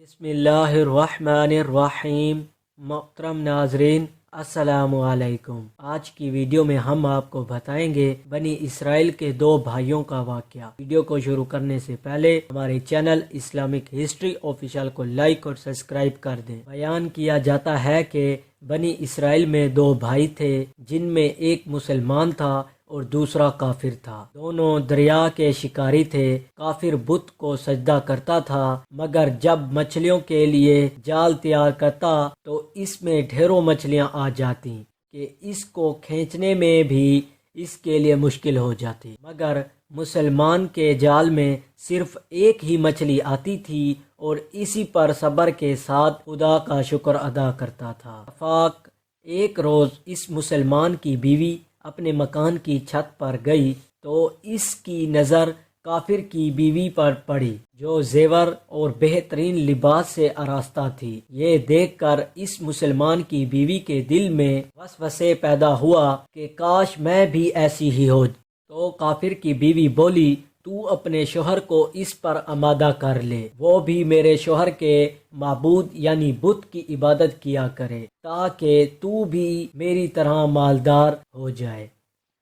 बिस्मिल्लाहिर्रहमानिर्रहीम। मोहतरम नाजरीन, अस्सलामु अलैकुम। आज की वीडियो में हम आपको बताएंगे बनी इसराइल के दो भाइयों का वाकया। वीडियो को शुरू करने से पहले हमारे चैनल इस्लामिक हिस्ट्री ऑफिशियल को लाइक और सब्सक्राइब कर दें। बयान किया जाता है कि बनी इसराइल में दो भाई थे, जिनमें एक मुसलमान था और दूसरा काफिर था। दोनों दरिया के शिकारी थे। काफिर बुत को सजदा करता था, मगर जब मछलियों के लिए जाल तैयार करता तो इसमें ढेरों मछलियां आ जाती कि इसको खींचने में भी इसके लिए मुश्किल हो जाती। मगर मुसलमान के जाल में सिर्फ एक ही मछली आती थी और इसी पर सब्र के साथ खुदा का शुक्र अदा करता था। इत्तेफाक एक रोज इस मुसलमान की बीवी अपने मकान की छत पर गई तो इसकी नज़र काफिर की बीवी पर पड़ी, जो जेवर और बेहतरीन लिबास से आरास्ता थी। ये देखकर इस मुसलमान की बीवी के दिल में वसवसे पैदा हुआ कि काश मैं भी ऐसी ही हो। तो काफिर की बीवी बोली, तू अपने शोहर को इस पर आमादा कर ले, वो भी मेरे शोहर के माबूद यानी बुत की इबादत किया करे, ताकि तू भी मेरी तरह मालदार हो जाए।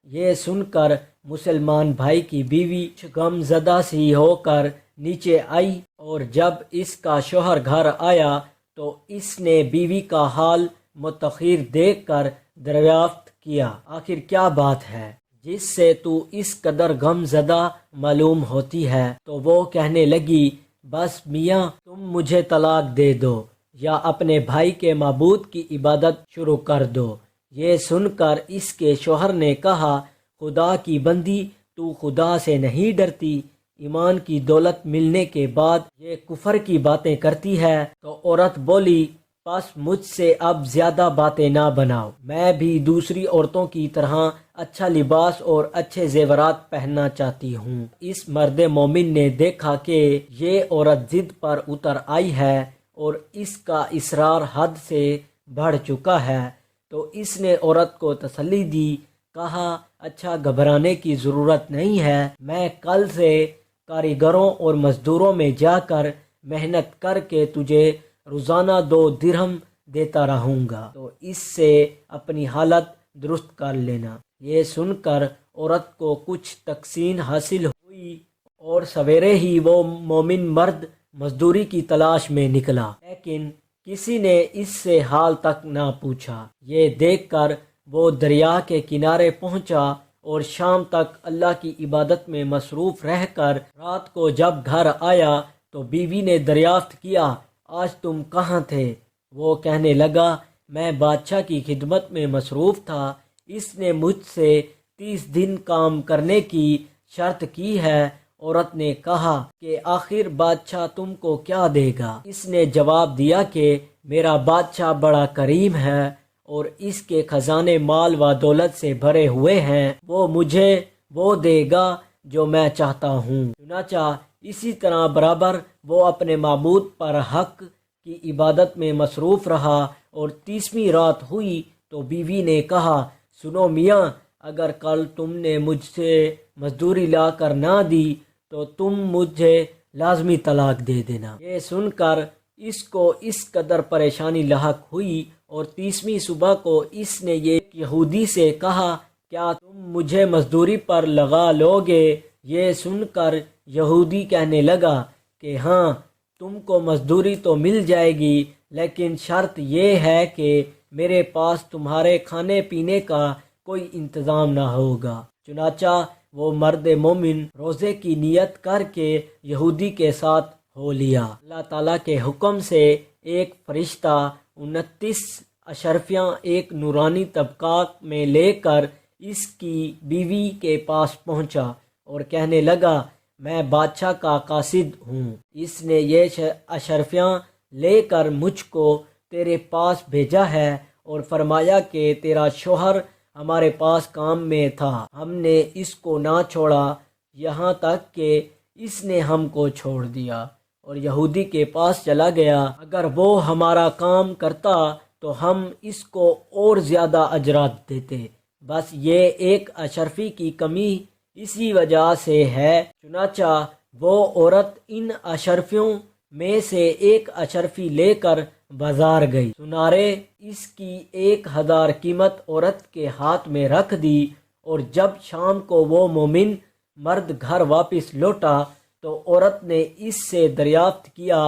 ये सुनकर मुसलमान भाई की बीवी गमज़दा सी होकर नीचे आई और जब इसका शोहर घर आया तो इसने बीवी का हाल मुतखिर देखकर दरियाफ्त किया, आखिर क्या बात है जिससे तू इस कदर गमज़दा मालूम होती है। तो वो कहने लगी, बस मियाँ, तुम मुझे तलाक दे दो या अपने भाई के माबूद की इबादत शुरू कर दो। ये सुनकर इसके शोहर ने कहा, खुदा की बंदी, तू खुदा से नहीं डरती? ईमान की दौलत मिलने के बाद ये कुफर की बातें करती है। तो औरत बोली, बस मुझसे अब ज्यादा बातें ना बनाओ, मैं भी दूसरी औरतों की तरह अच्छा लिबास और अच्छे जेवरात पहनना चाहती हूँ। इस मर्द मोमिन ने देखा कि ये औरत जिद पर उतर आई है और इसका इसरार हद से बढ़ चुका है, तो इसने औरत को तसल्ली दी। कहा, अच्छा, घबराने की ज़रूरत नहीं है, मैं कल से कारीगरों और मज़दूरों में जाकर मेहनत करके तुझे रोज़ाना 2 दिरहम देता रहूँगा, तो इससे अपनी हालत दुरुस्त कर लेना। ये सुनकर औरत को कुछ तकसीन हासिल हुई और सवेरे ही वो मोमिन मर्द मजदूरी की तलाश में निकला, लेकिन किसी ने इससे हाल तक ना पूछा। ये देखकर वो दरिया के किनारे पहुंचा और शाम तक अल्लाह की इबादत में मसरूफ़ रहकर रात को जब घर आया तो बीवी ने दरियाफ्त किया, आज तुम कहाँ थे? वो कहने लगा, मैं बादशाह की खिदमत में मसरूफ़ था, इसने मुझसे 30 दिन काम करने की शर्त की है। औरत ने कहा कि आखिर बादशाह तुमको क्या देगा? इसने जवाब दिया कि मेरा बादशाह बड़ा करीम है और इसके खजाने माल व दौलत से भरे हुए हैं, वो मुझे वो देगा जो मैं चाहता हूँ। चुनाचा इसी तरह बराबर वो अपने माबूद पर हक की इबादत में मसरूफ़ रहा और 30वीं रात हुई तो बीवी ने कहा, सुनो मियाँ, अगर कल तुमने मुझसे मजदूरी ला कर ना दी तो तुम मुझे लाजमी तलाक दे देना। ये सुनकर इसको इस कदर परेशानी लाहक हुई और 30वीं सुबह को इसने ये यहूदी से कहा, क्या तुम मुझे मजदूरी पर लगा लोगे? ये सुनकर यहूदी कहने लगा कि हाँ, तुमको मजदूरी तो मिल जाएगी, लेकिन शर्त ये है कि मेरे पास तुम्हारे खाने पीने का कोई इंतज़ाम ना होगा। चुनाचा वो मर्द मोमिन रोज़े की नियत करके यहूदी के साथ हो लिया। अल्लाह ताला के हुक्म से एक फरिश्ता 29 अशरफियाँ एक नूरानी तबकात में लेकर इसकी बीवी के पास पहुंचा और कहने लगा, मैं बादशाह का कासिद हूँ, इसने ये अशरफियाँ लेकर मुझको तेरे पास भेजा है और फरमाया कि तेरा शोहर हमारे पास काम में था, हमने इसको ना छोड़ा यहाँ तक कि इसने हमको छोड़ दिया और यहूदी के पास चला गया। अगर वो हमारा काम करता तो हम इसको और ज़्यादा अजरात देते, बस ये एक अशरफी की कमी इसी वजह से है। चुनाचा वो औरत इन अशरफियों میں سے ایک اشرفی لے کر بازار گئی، سنارے اس کی 1000 قیمت عورت کے ہاتھ میں رکھ دی، اور جب شام کو وہ مومن مرد گھر واپس لوٹا تو عورت نے اس سے دریافت کیا،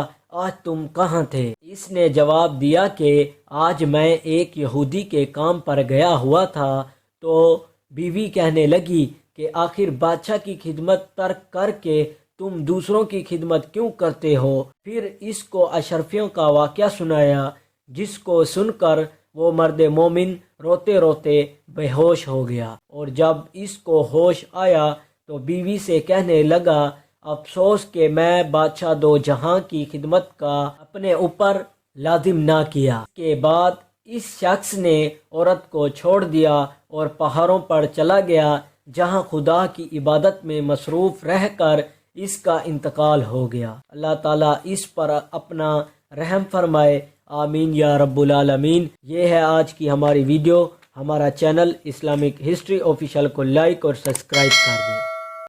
آج تم کہاں تھے؟ اس نے جواب دیا کہ آج میں ایک یہودی کے کام پر گیا ہوا تھا۔ تو بیوی کہنے لگی کہ آخر بادشاہ کی خدمت ترک کر کے تم دوسروں کی خدمت کیوں کرتے ہو؟ پھر اس کو اشرفیوں کا واقعہ سنایا، جس کو سن کر وہ مرد مومن روتے روتے بے ہوش ہو گیا، اور جب اس کو ہوش آیا تو بیوی سے کہنے لگا، افسوس کہ میں بادشاہ دو جہاں کی خدمت کا اپنے اوپر لازم نہ کیا۔ اس کے بعد اس شخص نے عورت کو چھوڑ دیا اور پہاڑوں پر چلا گیا، جہاں خدا کی عبادت میں مصروف رہ کر اس کا انتقال ہو گیا۔ اللہ تعالیٰ اس پر اپنا رحم فرمائے، آمین یا رب العالمین۔ یہ ہے آج کی ہماری ویڈیو۔ ہمارا چینل اسلامک ہسٹری آفیشیل کو لائک اور سبسکرائب کر دیں۔